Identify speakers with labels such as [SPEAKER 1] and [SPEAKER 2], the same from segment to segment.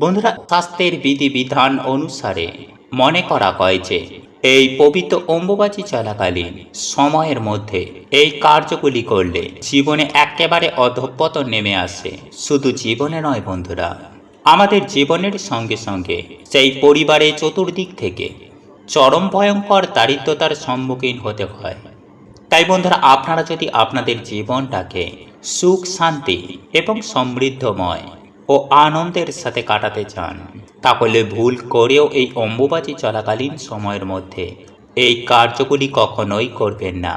[SPEAKER 1] বন্ধুরা, শাস্ত্রের বিধিবিধান অনুসারে মনে করা হয় যে এই পবিত্র অম্বুবাচী চলাকালীন সময়ের মধ্যে এই কার্যগুলি করলে জীবনে একেবারে অধঃপতন নেমে আসে। শুধু জীবনে নয় বন্ধুরা, আমাদের জীবনের সঙ্গে সঙ্গে সেই পরিবারে চতুর্দিক থেকে চরম ভয়ঙ্কর দারিদ্রতার সম্মুখীন হতে হয়। তাই বন্ধুরা, আপনারা যদি আপনাদের জীবনটাকে সুখ শান্তি এবং সমৃদ্ধময় ও আনন্দের সাথে কাটাতে চান, তাহলে ভুল করেও এই অম্বুবাচী চলাকালীন সময়ের মধ্যে এই কার্যগুলি কখনোই করবেন না।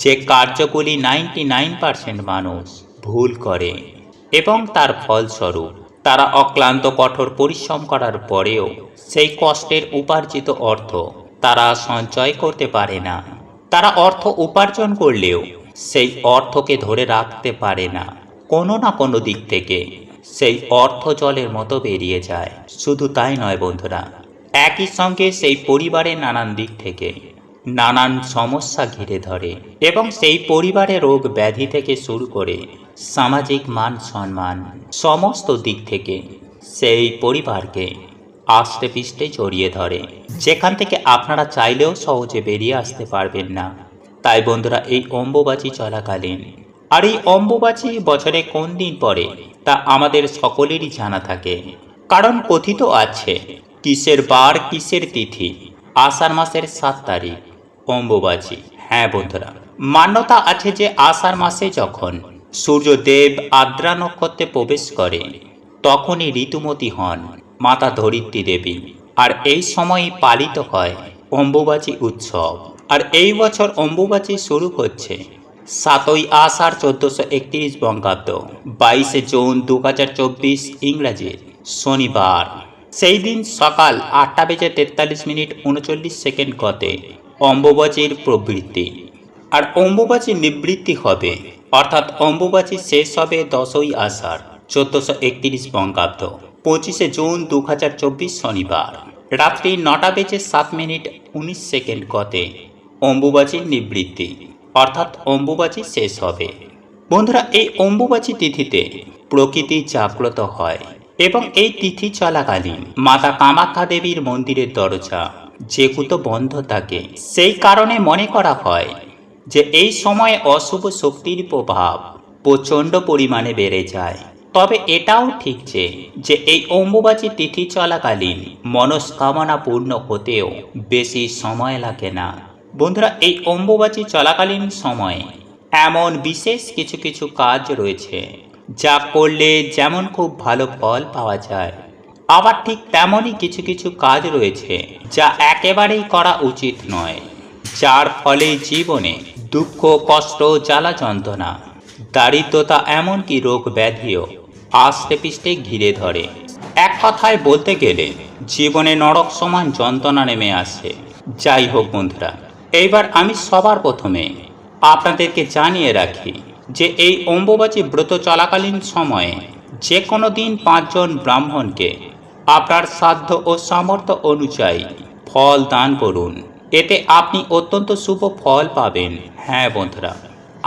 [SPEAKER 1] যে কার্যগুলি 99% মানুষ ভুল করে এবং তার ফলস্বরূপ তারা অক্লান্ত কঠোর পরিশ্রম করার পরেও সেই কষ্টের উপার্জিত অর্থ তারা সঞ্চয় করতে পারে না। তারা অর্থ উপার্জন করলেও সেই অর্থকে ধরে রাখতে পারে না। কোনো না কোনো দিক থেকে সেই অর্থ জলের মতো বেরিয়ে যায়। শুধু তাই নয় বন্ধুরা, একই সঙ্গে সেই পরিবারের নানান দিক থেকে নানান সমস্যা ঘিরে ধরে এবং সেই পরিবারে রোগ ব্যাধি থেকে শুরু করে সামাজিক মান সম্মান সমস্ত দিক থেকে সেই পরিবারকে আষ্টে পিষ্টে জড়িয়ে ধরে, যেখান থেকে আপনারা চাইলেও সহজে বেরিয়ে আসতে পারবেন না। তাই বন্ধুরা, এই অম্বুবাচী চলাকালীন, আর এই অম্বুবাচী বছরে কোন দিন পড়ে তা আমাদের সকলেরই জানা থাকে, কারণ কথিত আছে কিসের বার কিসের তিথি, আষাঢ় মাসের 7 তারিখ অম্বুবাচী। হ্যাঁ বন্ধুরা, মান্যতা আছে যে আষাঢ় মাসে যখন সূর্যদেব আদ্রা নক্ষত্রে প্রবেশ করে তখনই ঋতুমতী হন মাতা ধরিত্রী দেবী, আর এই সময়ই পালিত হয় অম্বুবাচী উৎসব। আর এই বছর অম্বুবাচী শুরু হচ্ছে 7ই আষাঢ় 1431 বঙ্গাব্দ, 22 জুন 2024 ইংরাজির শনিবার। সেই দিন সকাল 8:43:39 গতে অম্বুবাচীর প্রবৃত্তি, আর অম্বুবাচী নিবৃত্তি হবে, অর্থাৎ অম্বুবাচী শেষ হবে 10ই আষাঢ় 1431 বঙ্গাব্দ, 25 জুন 2024 শনিবার রাত্রি 9:07:19 গতে অম্বুবাচীর নিবৃত্তি, অর্থাৎ অম্বুবাচী শেষ হবে। বন্ধুরা, এই অম্বুবাচী তিথিতে প্রকৃতি জাগ্রত হয় এবং এই তিথি চলাকালীন মাতা কামাখ্যা দেবীর মন্দিরের দরজা যেহেতু বন্ধ থাকে, সেই কারণে মনে করা হয় যে এই সময়ে অশুভ শক্তির প্রভাব প্রচণ্ড পরিমাণে বেড়ে যায়। তবে এটাও ঠিক যে এই অম্বুবাচী তিথি চলাকালীন মনস্কামনা পূর্ণ হতেও বেশি সময় লাগে না। বন্ধুরা, এই অম্বুবাচী চলাকালীন সময়ে এমন বিশেষ কিছু কিছু কাজ রয়েছে যা করলে যেমন খুব ভালো ফল পাওয়া যায়, আবার ঠিক তেমনই কিছু কিছু কাজ রয়েছে যা একেবারেই করা উচিত নয়, যার ফলে জীবনে দুঃখ কষ্ট জ্বালা যন্ত্রণা দারিদ্রতা এমনকি রোগ ব্যাধিও আস্তে পিষ্টে ঘিরে ধরে। এক কথায় বলতে গেলে জীবনে নরক সমান যন্ত্রণা নেমে আসে। যাই হোক বন্ধুরা, এইবার আমি সবার প্রথমে আপনাদেরকে জানিয়ে রাখি যে এই অম্বুবাচী ব্রত চলাকালীন সময়ে যে কোনো দিন 5 জন ব্রাহ্মণকে আপনার সাধ্য ও সামর্থ্য অনুযায়ী ফল দান করুন। এতে আপনি অত্যন্ত শুভ ফল পাবেন। হ্যাঁ বন্ধুরা,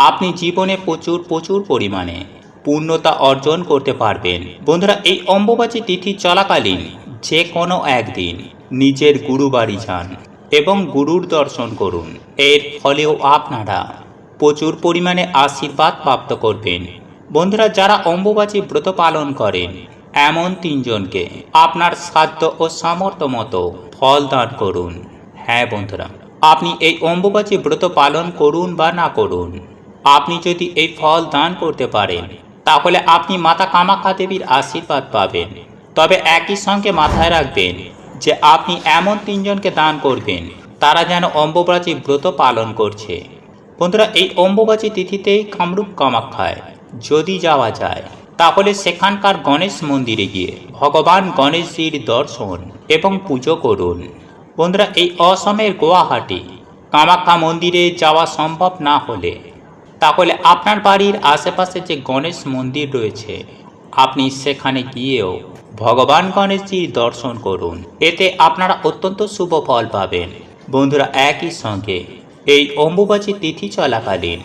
[SPEAKER 1] আপনি জীবনে প্রচুর পরিমাণে পূর্ণতা অর্জন করতে পারবেন। বন্ধুরা, এই অম্বুবাচী তিথি চলাকালীন যে কোনো একদিন নিজের গুরু বাড়ি যান এবং গুরুর দর্শন করুন। এর ফলেও আপনারা প্রচুর পরিমাণে আশীর্বাদ প্রাপ্ত করবেন। বন্ধুরা, যারা অম্বুবাচী ব্রত পালন করেন এমন 3 জনকে আপনার সাধ্য ও সামর্থ্য মতো ফল দান করুন। হ্যাঁ বন্ধুরা, আপনি এই অম্বুবাচী ব্রত পালন করুন বা না করুন, আপনি যদি এই ফল দান করতে পারেন তাহলে আপনি মাতা কামাখ্যা দেবীর আশীর্বাদ পাবেন। তবে একই সঙ্গে মাথায় রাখবেন যে আপনি এমন 3 জনকে দান করবেন তারা যেন অম্বুবাচী ব্রত পালন করছে। বন্ধুরা, এই অম্বুবাচী তিথিতেই কামরূপ কামাখ্যায় যদি যাওয়া যায় তাহলে সেখানকার গণেশ মন্দিরে গিয়ে ভগবান গণেশজির দর্শন এবং পুজো করুন। বন্ধুরা, এই অসমের গুয়াহাটি কামাখ্যা মন্দিরে যাওয়া সম্ভব না হলে তাহলে আপনার বাড়ির আশেপাশে যে গণেশ মন্দির রয়েছে আপনি সেখানে গিয়েও ভগবান গণেশজির দর্শন করুন। এতে আপনারা অত্যন্ত শুভ ফল পাবেন। বন্ধুরা, একই সঙ্গে এই অম্বুবাচী তিথি চলাকালীন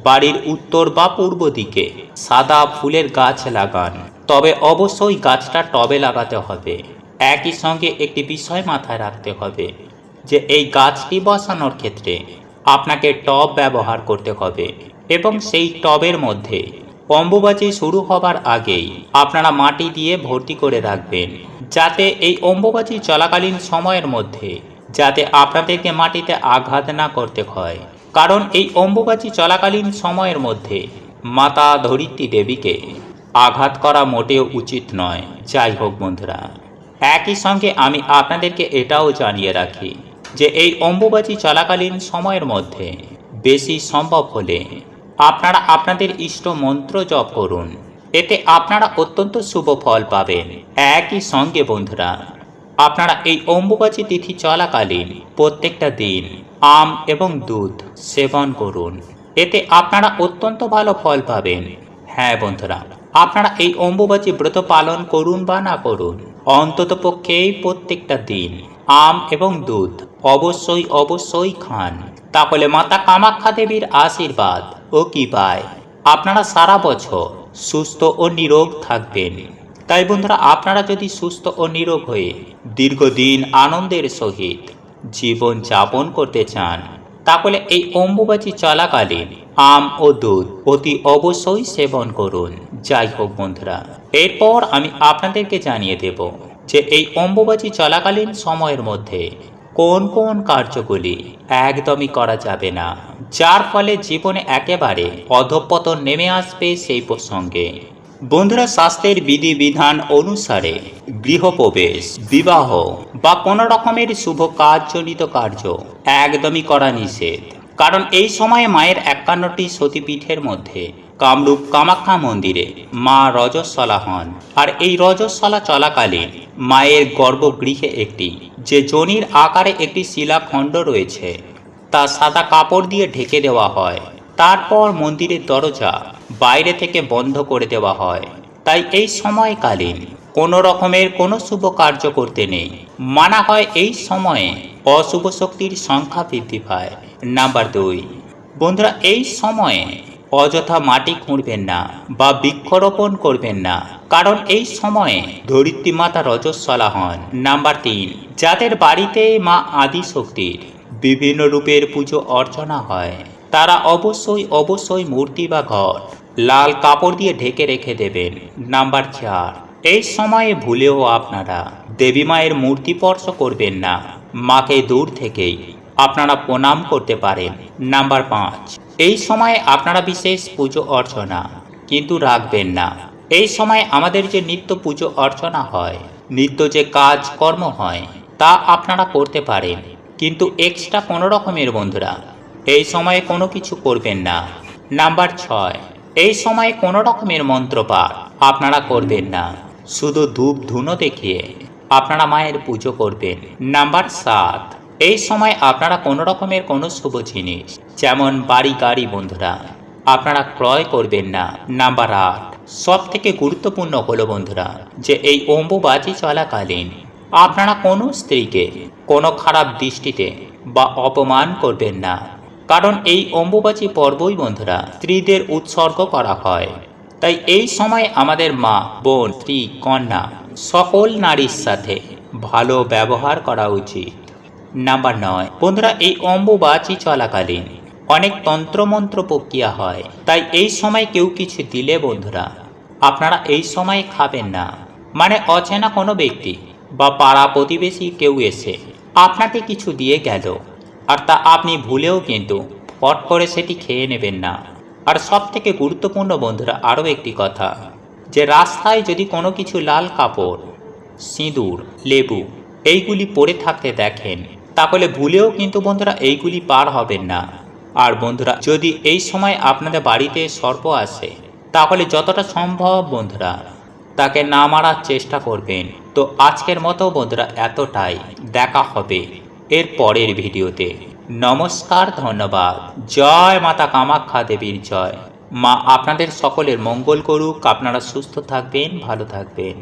[SPEAKER 1] বাড়ির উত্তর বা পূর্ব দিকে সাদা ফুলের গাছ লাগান তবে অবশ্যই গাছটা টবে লাগাতে হবে। একই সঙ্গে একটি বিষয় মাথায় রাখতে হবে যে এই গাছটি বসানোর ক্ষেত্রে আপনাকে টব ব্যবহার করতে হবে এবং সেই টবের মধ্যে অম্বুবাচী শুরু হবার আগেই আপনারা মাটি দিয়ে ভর্তি করে রাখবেন, যাতে এই অম্বুবাচী চলাকালীন সময়ের মধ্যে যাতে আপনাদেরকে মাটিতে আঘাত না করতে হয়। কারণ এই অম্বুবাচী চলাকালীন সময়ের মধ্যে মাতা ধরিত্রী দেবীকে আঘাত করা মোটেও উচিত নয়। যাই হোক বন্ধুরা, একই সঙ্গে আমি আপনাদেরকে এটাও জানিয়ে রাখি যে এই অম্বুবাচী চলাকালীন সময়ের মধ্যে বেশি সম্ভব হলে আপনারা আপনাদের ইষ্ট মন্ত্র জপ করুন, এতে আপনারা অত্যন্ত শুভ ফল পাবেন। একই সঙ্গে বন্ধুরা, আপনারা এই অম্বুবাচী তিথি চলাকালীন প্রত্যেকটা দিন আম এবং দুধ সেবন করুন, এতে আপনারা অত্যন্ত ভালো ফল পাবেন। হ্যাঁ বন্ধুরা, আপনারা এই অম্বুবাচী ব্রত পালন করুন বা না করুন, অন্তত পক্ষেই প্রত্যেকটা দিন আম এবং দুধ অবশ্যই খান। তাহলে মাতা কামাখ্যা দেবীর আশীর্বাদ ও কৃপায় আপনারা সারা বছর সুস্থ ও নিরোগ থাকবেন। তাই বন্ধুরা, আপনারা যদি সুস্থ ও নিরোগ হয়ে দীর্ঘদিন আনন্দের সহিত জীবন যাপন করতে চান, তাহলে এই অম্বুবাচী চলাকালীন আম ও দুধ অতি অবশ্যই সেবন করুন। যাই হোক বন্ধুরা, এরপর আমি আপনাদেরকে জানিয়ে দেব যে এই অম্বুবাচী চলাকালীন সময়ের মধ্যে কোন কোন কার্যগুলি একদমই করা যাবে না, যার ফলে জীবনে একেবারে অধঃপতন নেমে আসবে সেই প্রসঙ্গে। বন্ধুরা, শাস্ত্রের বিধিবিধান অনুসারে গৃহপ্রবেশ, বিবাহ বা কোনো রকমের শুভ কাজজনিত কার্য একদমই করা নিষেধ। কারণ এই সময়ে মায়ের 51টি সতীপীঠের মধ্যে কামরূপ কামাখ্যা মন্দিরে মা রজস্বলা হন। আর এই রজস্বলা চলাকালীন মায়ের গর্ভগৃহে একটি যে যোনির আকারে একটি শিলাখণ্ড রয়েছে তা সাদা কাপড় দিয়ে ঢেকে দেওয়া হয়। তারপর মন্দিরের দরজা বাইরে থেকে বন্ধ করে দেওয়া হয়। তাই এই সময়কালীন কোনো রকমের কোনো শুভ কার্য করতে নেই। মানা হয় এই সময়ে অশুভ শক্তির সংখ্যা বৃদ্ধি পায়। নাম্বার 2, বন্ধুরা, এই সময়ে অযথা মাটি খুঁড়বেন না বা বৃক্ষরোপণ করবেন না, কারণ এই সময়ে ধরিত্রী মাতা রজস্বলা হন। নাম্বার 3, যাদের বাড়িতে মা আদি শক্তির বিভিন্ন রূপের পুজো অর্চনা হয় তারা অবশ্যই মূর্তি বা ঘট লাল কাপড় দিয়ে ঢেকে রেখে দেবেন। নাম্বার 4, এই সময়ে ভুলেও আপনারা দেবী মায়ের মূর্তি স্পর্শ করবেন না, মাকে দূর থেকেই আপনারা প্রণাম করতে পারেন। নাম্বার 5, এই সময়ে আপনারা বিশেষ পুজো অর্চনা কিন্তু রাখবেন না। এই সময় আমাদের যে নিত্য পুজো অর্চনা হয়, নিত্য যে কাজ কর্ম হয় তা আপনারা করতে পারেন, কিন্তু এক্সট্রা কোনো রকমের বন্ধুরা এই সময়ে কোনো কিছু করবেন না। নাম্বার 6, এই সময়ে কোনো রকমের মন্ত্রপাঠ আপনারা করবেন না, শুধু ধূপ ধুনো দেখিয়ে আপনারা মায়ের পুজো করবেন। নাম্বার 7, এই সময় আপনারা কোনো রকমের কোনো শুভ জিনিস যেমন বাড়ি গাড়ি বন্ধুরা আপনারা ক্রয় করবেন না। নাম্বার 8, সব থেকে গুরুত্বপূর্ণ হলো বন্ধুরা যে এই অম্বুবাচী চলাকালীন আপনারা কোনো স্ত্রীকে কোনো খারাপ দৃষ্টিতে বা অপমান করবেন না, কারণ এই অম্বুবাচী পর্বই বন্ধুরা স্ত্রীদের উৎসর্গ করা হয়। তাই এই সময় আমাদের মা, বোন, স্ত্রী, কন্যা সকল নারীর সাথে ভালো ব্যবহার করা উচিত। নাম্বার 9, বন্ধুরা, এই অম্বুবাচী চলাকালীন অনেক তন্ত্রমন্ত্র প্রক্রিয়া হয়। তাই এই সময় কেউ কিছু দিলে বন্ধুরা আপনারা এই সময় খাবেন না। মানে অচেনা কোনো ব্যক্তি বা পাড়া প্রতিবেশী কেউ এসে আপনাকে কিছু দিয়ে গেল আর তা আপনি ভুলেও কিন্তু ফট করে সেটি খেয়ে নেবেন না। আর সব থেকে গুরুত্বপূর্ণ বন্ধুরা আরও একটি কথা, যে রাস্তায় যদি কোনো কিছু লাল কাপড়, সিঁদুর, লেবু এইগুলি পরে থাকতে দেখেন তাহলে ভুলেও কিন্তু বন্ধুরা এইগুলি পার হবেন না। আর বন্ধুরা, যদি এই সময় আপনাদের বাড়িতে সর্প আসে তাহলে যতটা সম্ভব বন্ধুরা তাকে না মারার চেষ্টা করবেন। তো আজকের মতো বন্ধুরা এতটাই, দেখা হবে এর পরের ভিডিওতে। নমস্কার, ধন্যবাদ। জয় মাতা কামাখ্যা দেবীর জয়। মা আপনাদের সকলের মঙ্গল করুক। আপনারা সুস্থ থাকবেন, ভালো থাকবেন।